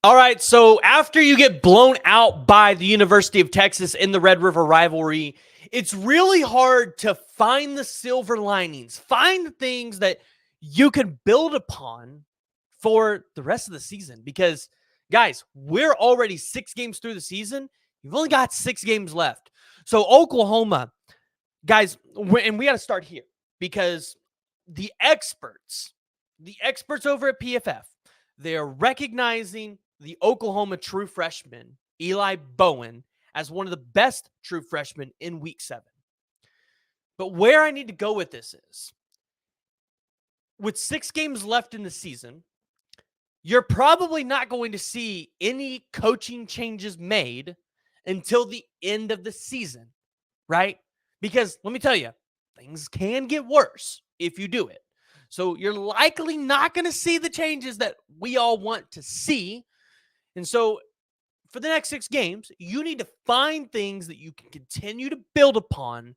All right, so after you get blown out by the University of Texas in the Red River rivalry, it's really hard to find the silver linings, find things that you can build upon for the rest of the season. Because, guys, we're already 6 games through the season. You've only got 6 games left. So, Oklahoma, guys, and we got to start here because the experts over at PFF, they are recognizing the Oklahoma true freshman, Eli Bowen, as one of the best true freshmen in week 7. But where I need to go with this is, with 6 games left in the season, you're probably not going to see any coaching changes made until the end of the season, right? Because let me tell you, things can get worse if you do it. So you're likely not going to see the changes that we all want to see. And so for the next 6 games, you need to find things that you can continue to build upon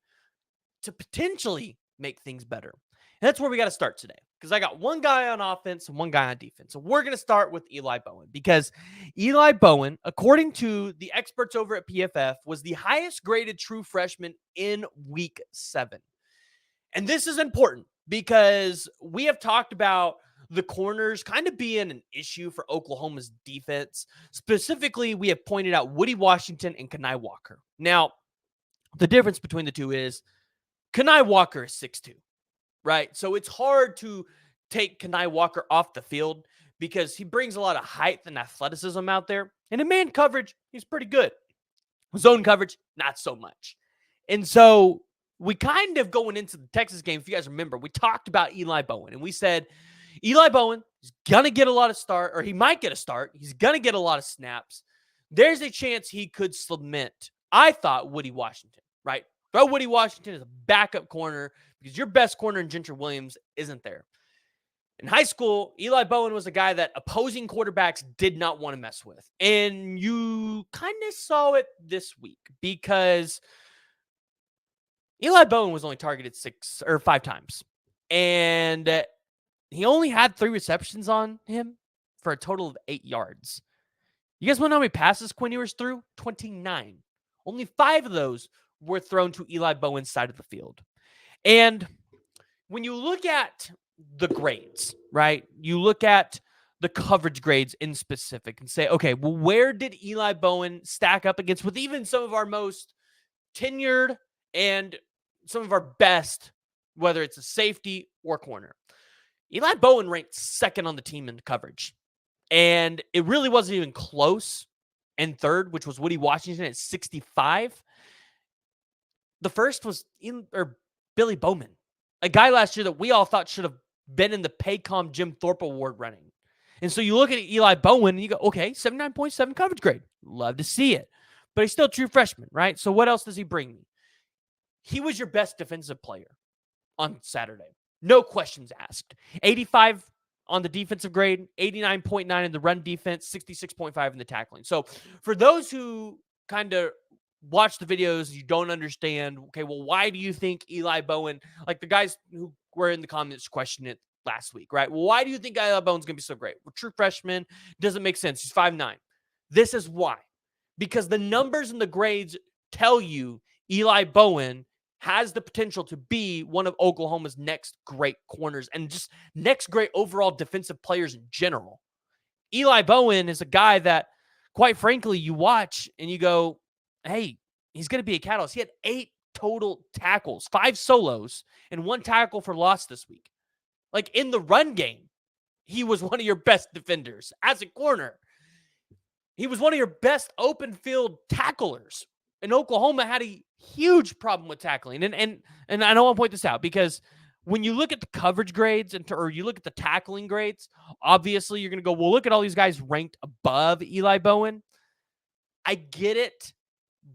to potentially make things better. And that's where we got to start today, because I got one guy on offense and one guy on defense. So we're going to start with Eli Bowen, because Eli Bowen, according to the experts over at PFF, was the highest graded true freshman in week 7. And this is important because we have talked about the corners kind of being an issue for Oklahoma's defense. Specifically, we have pointed out Woody Washington and Kenai Walker. Now, the difference between the two is Kenai Walker is 6'2", right? So it's hard to take Kenai Walker off the field because he brings a lot of height and athleticism out there. And in man coverage, he's pretty good. Zone coverage, not so much. And so we kind of, going into the Texas game, if you guys remember, we talked about Eli Bowen, and we said Eli Bowen is going to get a lot of start, or he might get a start. He's going to get a lot of snaps. There's a chance he could cement, I thought, Woody Washington, right? Throw Woody Washington as a backup corner because your best corner in Gentry Williams isn't there. In high school, Eli Bowen was a guy that opposing quarterbacks did not want to mess with. And you kind of saw it this week because Eli Bowen was only targeted 5 times. And he only had 3 receptions on him for a total of 8 yards. You guys want to know how many passes Quinn Ewers threw? 29. Only 5 of those were thrown to Eli Bowen's side of the field. And when you look at the grades, right? You look at the coverage grades in specific and say, okay, well, where did Eli Bowen stack up against with even some of our most tenured and some of our best, whether it's a safety or corner? Eli Bowen ranked 2nd on the team in coverage. And it really wasn't even close. And 3rd, which was Woody Washington at 65. The first was Billy Bowman, a guy last year that we all thought should have been in the Paycom Jim Thorpe Award running. And so you look at Eli Bowen and you go, okay, 79.7 coverage grade. Love to see it. But he's still a true freshman, right? So what else does he bring me? He was your best defensive player on Saturday. No questions asked. 85 on the defensive grade, 89.9 in the run defense, 66.5 in the tackling. So for those who kind of watch the videos, you don't understand, okay, well, why do you think Eli Bowen, like the guys who were in the comments questioning it last week, right? Well, why do you think Eli Bowen's going to be so great? Well, true freshman, doesn't make sense. He's 5'9". This is why. Because the numbers and the grades tell you Eli Bowen has the potential to be one of Oklahoma's next great corners and just next great overall defensive players in general. Eli Bowen is a guy that, quite frankly, you watch and you go, hey, he's going to be a catalyst. He had 8 total tackles, 5 solos, and 1 tackle for loss this week. Like, in the run game, he was one of your best defenders. As a corner, he was one of your best open field tacklers. And Oklahoma had a huge problem with tackling. And I don't want to point this out because when you look at the coverage grades or you look at the tackling grades, obviously you're going to go, well, look at all these guys ranked above Eli Bowen. I get it,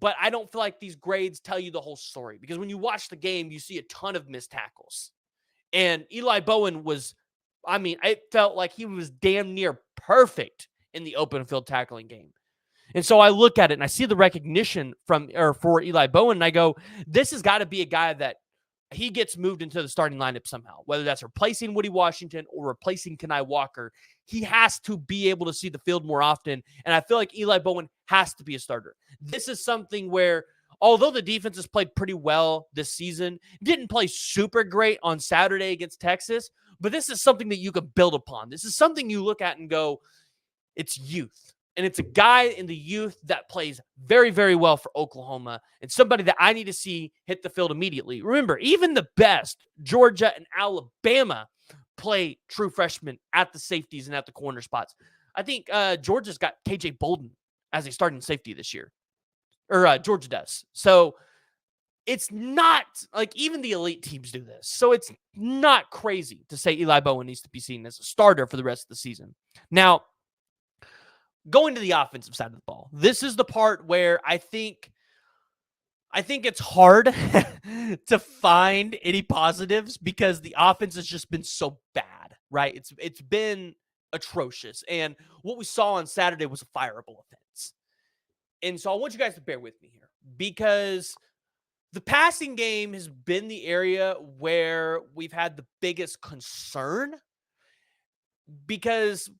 but I don't feel like these grades tell you the whole story because when you watch the game, you see a ton of missed tackles. And Eli Bowen was, I felt like he was damn near perfect in the open field tackling game. And so I look at it and I see the recognition for Eli Bowen and I go, this has got to be a guy that he gets moved into the starting lineup somehow, whether that's replacing Woody Washington or replacing Kenai Walker. He has to be able to see the field more often, and I feel like Eli Bowen has to be a starter. This is something where, although the defense has played pretty well this season, didn't play super great on Saturday against Texas, but this is something that you can build upon. This is something you look at and go, it's youth. And it's a guy in the youth that plays very, very well for Oklahoma and somebody that I need to see hit the field immediately. Remember, even the best, Georgia and Alabama, play true freshmen at the safeties and at the corner spots. I think Georgia's got KJ Bolden as a starting safety this year, or Georgia does. So it's not like even the elite teams do this. So it's not crazy to say Eli Bowen needs to be seen as a starter for the rest of the season. Now, going to the offensive side of the ball, this is the part where I think it's hard to find any positives because the offense has just been so bad, right? It's been atrocious. And what we saw on Saturday was a fireable offense. And so I want you guys to bear with me here because the passing game has been the area where we've had the biggest concern because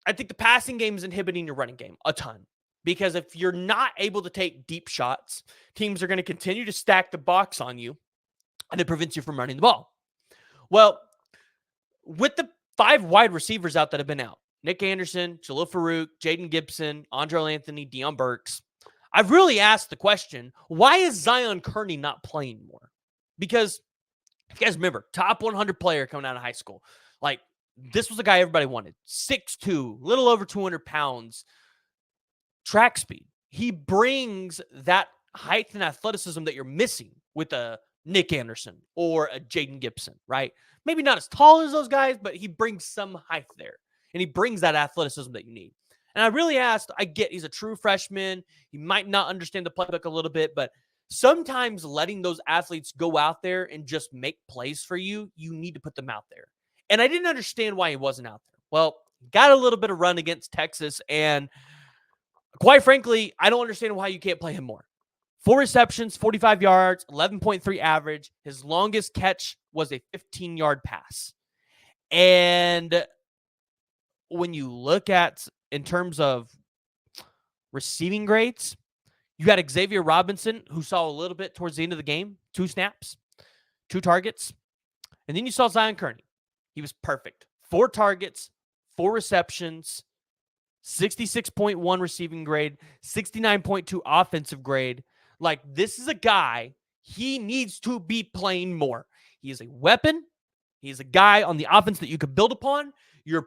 I think the passing game is inhibiting your running game a ton. Because if you're not able to take deep shots, teams are going to continue to stack the box on you, and it prevents you from running the ball. Well, with the 5 wide receivers out that have been out, Nick Anderson, Jalil Farouk, Jaden Gibson, Andrel Anthony, Deion Burks, I've really asked the question, why is Zion Kearney not playing more? Because if you guys remember, top 100 player coming out of high school, like this was a guy everybody wanted, 6'2", little over 200 pounds, track speed. He brings that height and athleticism that you're missing with a Nick Anderson or a Jaden Gibson, right? Maybe not as tall as those guys, but he brings some height there. And he brings that athleticism that you need. And I really asked, I get he's a true freshman. He might not understand the playbook a little bit, but sometimes letting those athletes go out there and just make plays for you, you need to put them out there. And I didn't understand why he wasn't out there. Well, got a little bit of run against Texas, and quite frankly, I don't understand why you can't play him more. 4 receptions, 45 yards, 11.3 average. His longest catch was a 15-yard pass. And when you look at, in terms of receiving grades, you got Xavier Robinson, who saw a little bit towards the end of the game, 2 snaps, 2 targets. And then you saw Zion Kearney. He was perfect. 4 targets, 4 receptions, 66.1 receiving grade, 69.2 offensive grade. Like, this is a guy, he needs to be playing more. He is a weapon. He is a guy on the offense that you could build upon. You're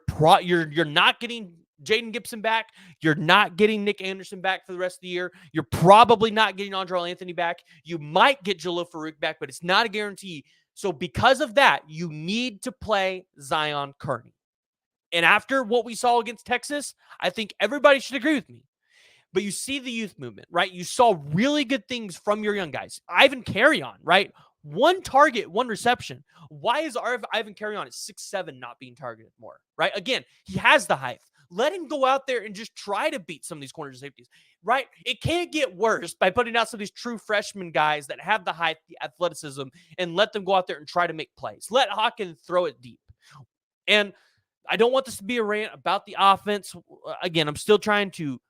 not getting Jaden Gibson back. You're not getting Nick Anderson back for the rest of the year. You're probably not getting Andrel Anthony back. You might get Jalil Farouk back, but it's not a guarantee. So because of that, you need to play Zion Kearney. And after what we saw against Texas, I think everybody should agree with me. But you see the youth movement, right? You saw really good things from your young guys. Ivan Carrion, right? 1 target, 1 reception. Why is Ivan Carrion at 6'7" not being targeted more, right? Again, he has the height. Let him go out there and just try to beat some of these corner safeties, right? It can't get worse by putting out some of these true freshman guys that have the height, the athleticism, and let them go out there and try to make plays. Let Hawkins throw it deep. And I don't want this to be a rant about the offense. Again, I'm still trying to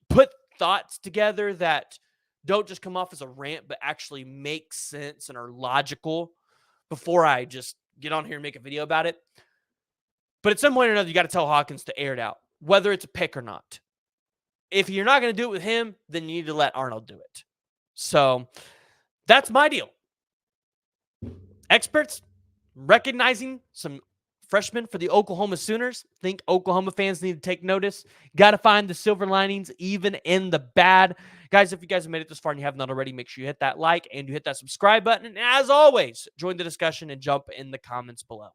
put thoughts together that don't just come off as a rant, but actually make sense and are logical before I just get on here and make a video about it. But at some point or another, you got to tell Hawkins to air it out, whether it's a pick or not. If you're not going to do it with him, then you need to let Arnold do it. So that's my deal. Experts recognizing some freshmen for the Oklahoma Sooners. Think Oklahoma fans need to take notice. Got to find the silver linings even in the bad. Guys, if you guys have made it this far and you have not already, make sure you hit that like and you hit that subscribe button. And as always, join the discussion and jump in the comments below.